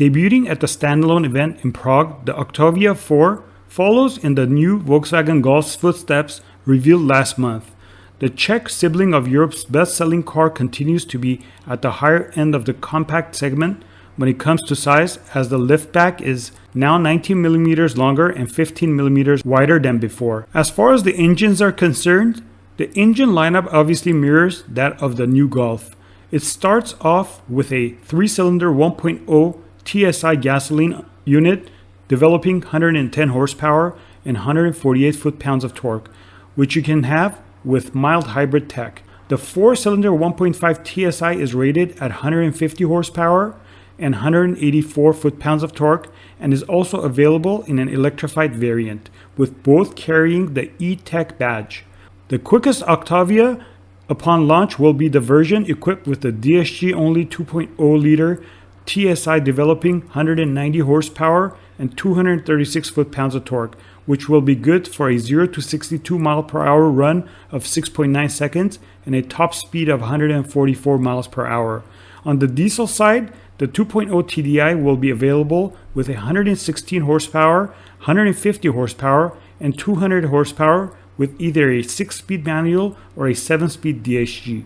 Debuting at the standalone event in Prague, the Octavia 4 follows in the new Volkswagen Golf's footsteps revealed last month. The Czech sibling of Europe's best-selling car continues to be at the higher end of the compact segment when it comes to size, as the liftback is now 19mm longer and 15mm wider than before. As far as the engines are concerned, the engine lineup obviously mirrors that of the new Golf. It starts off with a 3-cylinder 1.0 TSI gasoline unit developing 110 horsepower and 148 foot-pounds of torque, which you can have with mild hybrid tech. The 4-cylinder 1.5 TSI is rated at 150 horsepower and 184 foot-pounds of torque, and is also available in an electrified variant, with both carrying the E-Tech badge. The quickest Octavia upon launch will be the version equipped with the DSG-only 2.0-liter TSI developing 190 horsepower and 236 foot-pounds of torque, which will be good for a 0 to 62 mile per hour run of 6.9 seconds and a top speed of 144 miles per hour. On the diesel side, the 2.0 TDI will be available with 116 horsepower, 150 horsepower, and 200 horsepower with either a 6-speed manual or a 7-speed DSG.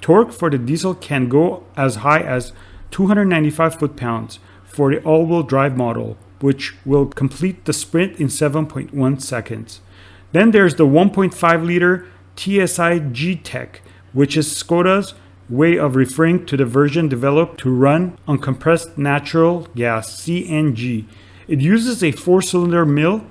Torque for the diesel can go as high as 295 foot-pounds for the all-wheel drive model, which will complete the sprint in 7.1 seconds. Then there's the 1.5-liter TSI G-Tech, which is Skoda's way of referring to the version developed to run on compressed natural gas, CNG. It uses a 4-cylinder mill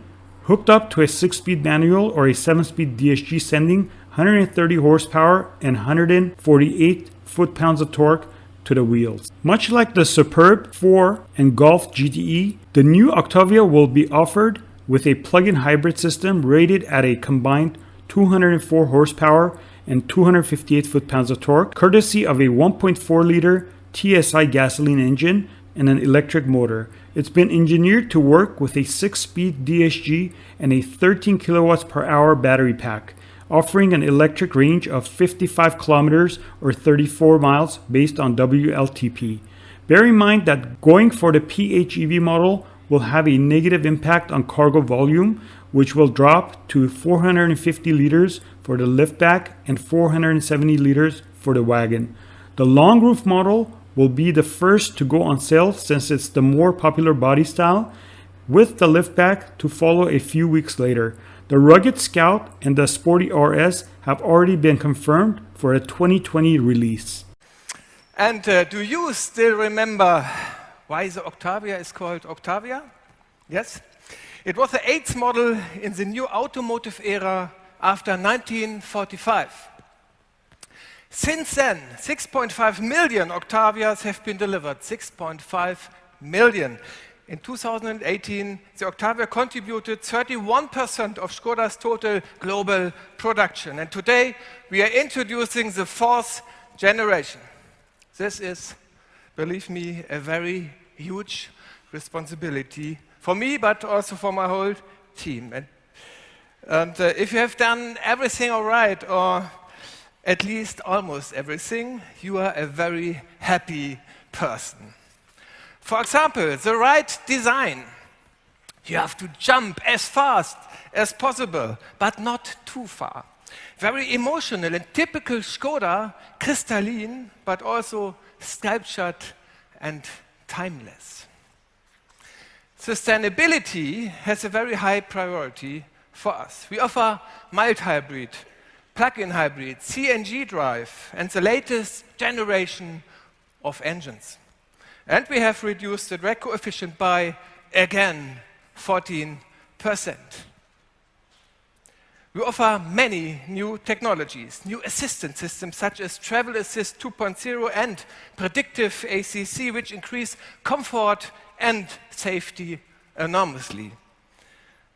hooked up to a 6-speed manual or a 7-speed DSG, sending 130 horsepower and 148 foot-pounds of torque to the wheels. Much like the Superb 4 and Golf GTE, the new Octavia will be offered with a plug-in hybrid system rated at a combined 204 horsepower and 258 foot-pounds of torque, courtesy of a 1.4-liter TSI gasoline engine and an electric motor. It's been engineered to work with a 6-speed DSG and a 13 kilowatts per hour battery pack, offering an electric range of 55 kilometers or 34 miles based on WLTP. Bear in mind that going for the PHEV model will have a negative impact on cargo volume, which will drop to 450 liters for the liftback and 470 liters for the wagon. The long roof model will be the first to go on sale since it's the more popular body style, with the liftback to follow a few weeks later. The rugged Scout and the Sporty RS have already been confirmed for a 2020 release. And do you still remember why the Octavia is called Octavia? Yes? It was the 8th model in the new automotive era after 1945. Since then, 6.5 million Octavias have been delivered. 6.5 million. In 2018, the Octavia contributed 31% of Skoda's total global production. And today, we are introducing the 4th generation. This is, believe me, a very huge responsibility for me, but also for my whole team. And if you have done everything all right, or at least almost everything, you are a very happy person. For example, the right design. You have to jump as fast as possible, but not too far. Very emotional and typical Skoda, crystalline, but also sculptured and timeless. Sustainability has a very high priority for us. We offer mild hybrid, plug-in hybrid, CNG drive, and the latest generation of engines. And we have reduced the drag coefficient by, again, 14%. We offer many new technologies, new assistance systems such as Travel Assist 2.0 and Predictive ACC, which increase comfort and safety enormously.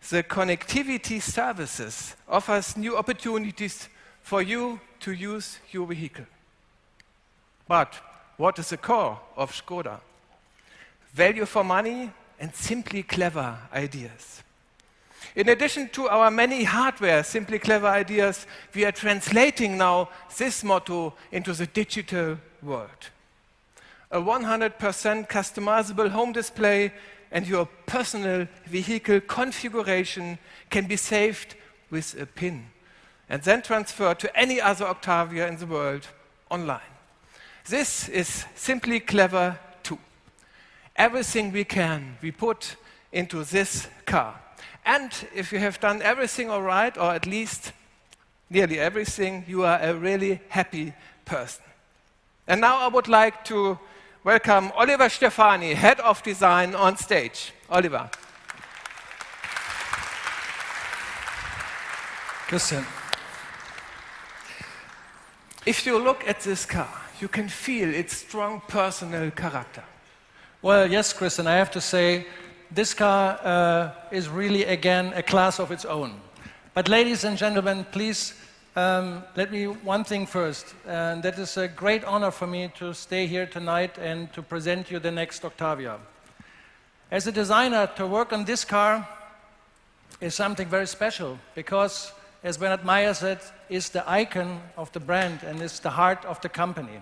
The connectivity services offers new opportunities for you to use your vehicle. But what is the core of Skoda? Value for money and simply clever ideas. In addition to our many hardware simply clever ideas, we are translating now this motto into the digital world. a 100% customizable home display, and your personal vehicle configuration can be saved with a PIN and then transferred to any other Octavia in the world online. This is simply clever too. Everything we put into this car. And if you have done everything all right, or at least nearly everything, you are a really happy person. And now I would like to welcome Oliver Stefani, Head of Design, on stage. Oliver. Christian. If you look at this car, you can feel its strong personal character. Well, yes, Christian, I have to say, this car is really, again, a class of its own. But ladies and gentlemen, please let me one thing first. And that is a great honor for me to stay here tonight and to present you the next Octavia. As a designer, to work on this car is something very special because, as Bernard Meyer said, it's the icon of the brand and it's the heart of the company.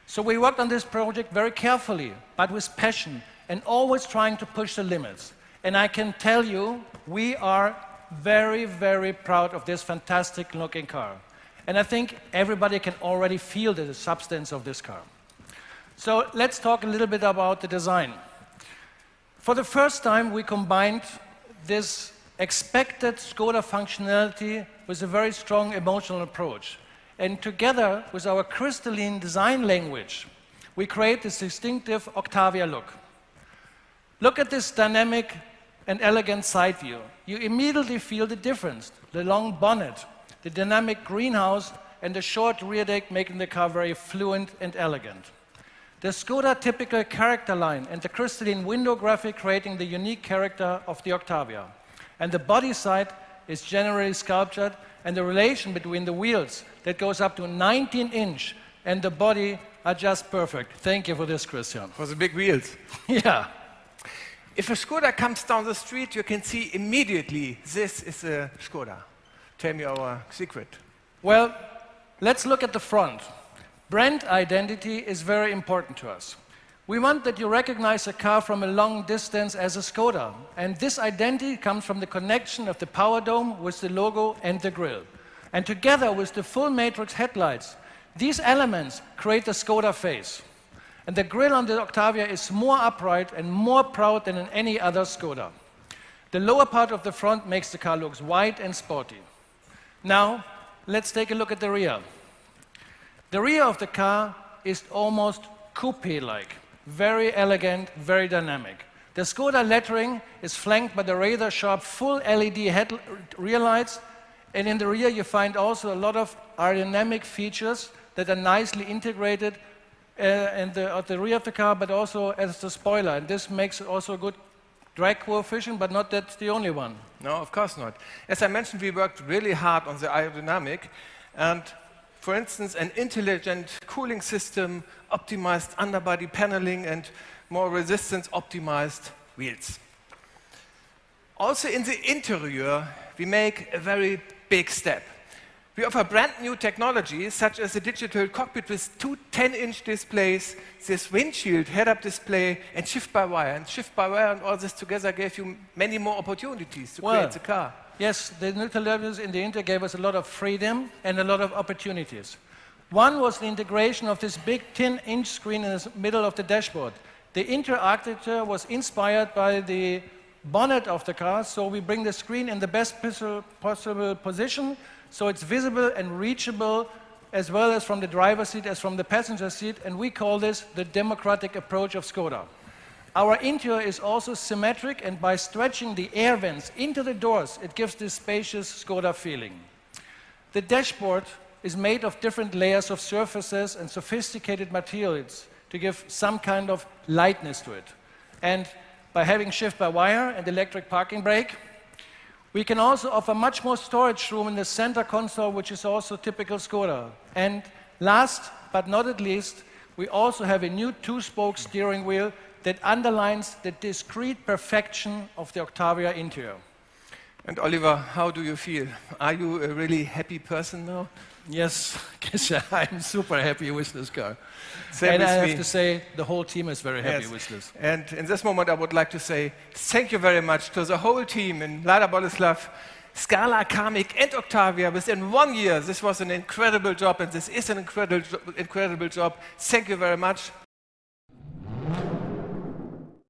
So we worked on this project very carefully, but with passion, and always trying to push the limits. And I can tell you, we are very, very proud of this fantastic looking car. And I think everybody can already feel the substance of this car. So let's talk a little bit about the design. For the first time, we combined this expected Skoda functionality with a very strong emotional approach. And together with our crystalline design language, we create this distinctive Octavia look. Look at this dynamic and elegant side view. You immediately feel the difference. The long bonnet, the dynamic greenhouse, and the short rear deck making the car very fluent and elegant. The Skoda typical character line and the crystalline window graphic creating the unique character of the Octavia. And the body side is generally sculptured, and the relation between the wheels that goes up to 19-inch and the body are just perfect. Thank you for this, Christian. For the big wheels. Yeah. If a Skoda comes down the street, you can see immediately this is a Skoda. Tell me our secret. Well, let's look at the front. Brand identity is very important to us. We want that you recognize a car from a long distance as a Skoda. And this identity comes from the connection of the power dome with the logo and the grille. And together with the full matrix headlights, these elements create the Skoda face. And the grille on the Octavia is more upright and more proud than in any other Skoda. The lower part of the front makes the car look wide and sporty. Now, let's take a look at the rear. The rear of the car is almost coupe-like, very elegant, very dynamic. The Skoda lettering is flanked by the razor-sharp full LED rear lights, and in the rear you find also a lot of aerodynamic features that are nicely integrated at the rear of the car, but also as the spoiler. And this makes also a good drag coefficient, but not that's the only one. No, of course not. As I mentioned, we worked really hard on the aerodynamic, and for instance, an intelligent cooling system, optimized underbody paneling, and more resistance-optimized wheels. Also in the interior, we make a very big step. We offer brand new technologies, such as a digital cockpit with two 10-inch displays, this windshield head-up display, and shift-by-wire. And shift-by-wire and all this together gave you many more opportunities to create the car. Yes, the new televisions in the Inter gave us a lot of freedom and a lot of opportunities. One was the integration of this big 10-inch screen in the middle of the dashboard. The Inter architecture was inspired by the bonnet of the car, so we bring the screen in the best possible position, so it's visible and reachable as well as from the driver's seat as from the passenger seat, and we call this the democratic approach of Skoda. Our interior is also symmetric, and by stretching the air vents into the doors, it gives this spacious Skoda feeling. The dashboard is made of different layers of surfaces and sophisticated materials to give some kind of lightness to it. And by having shift-by-wire and electric parking brake, we can also offer much more storage room in the center console, which is also typical Skoda. And last but not at least, we also have a new two-spoke steering wheel that underlines the discrete perfection of the Octavia interior. And Oliver, how do you feel? Are you a really happy person now? Yes, Christian, I'm super happy with this car. Same And with I have me. to say, the whole team is very happy Yes. with this. And in this moment, I would like to say thank you very much to the whole team in Lada Boleslav, Scala, Karmic, and Octavia. Within 1 year, this was an incredible job, and this is an incredible job. Thank you very much.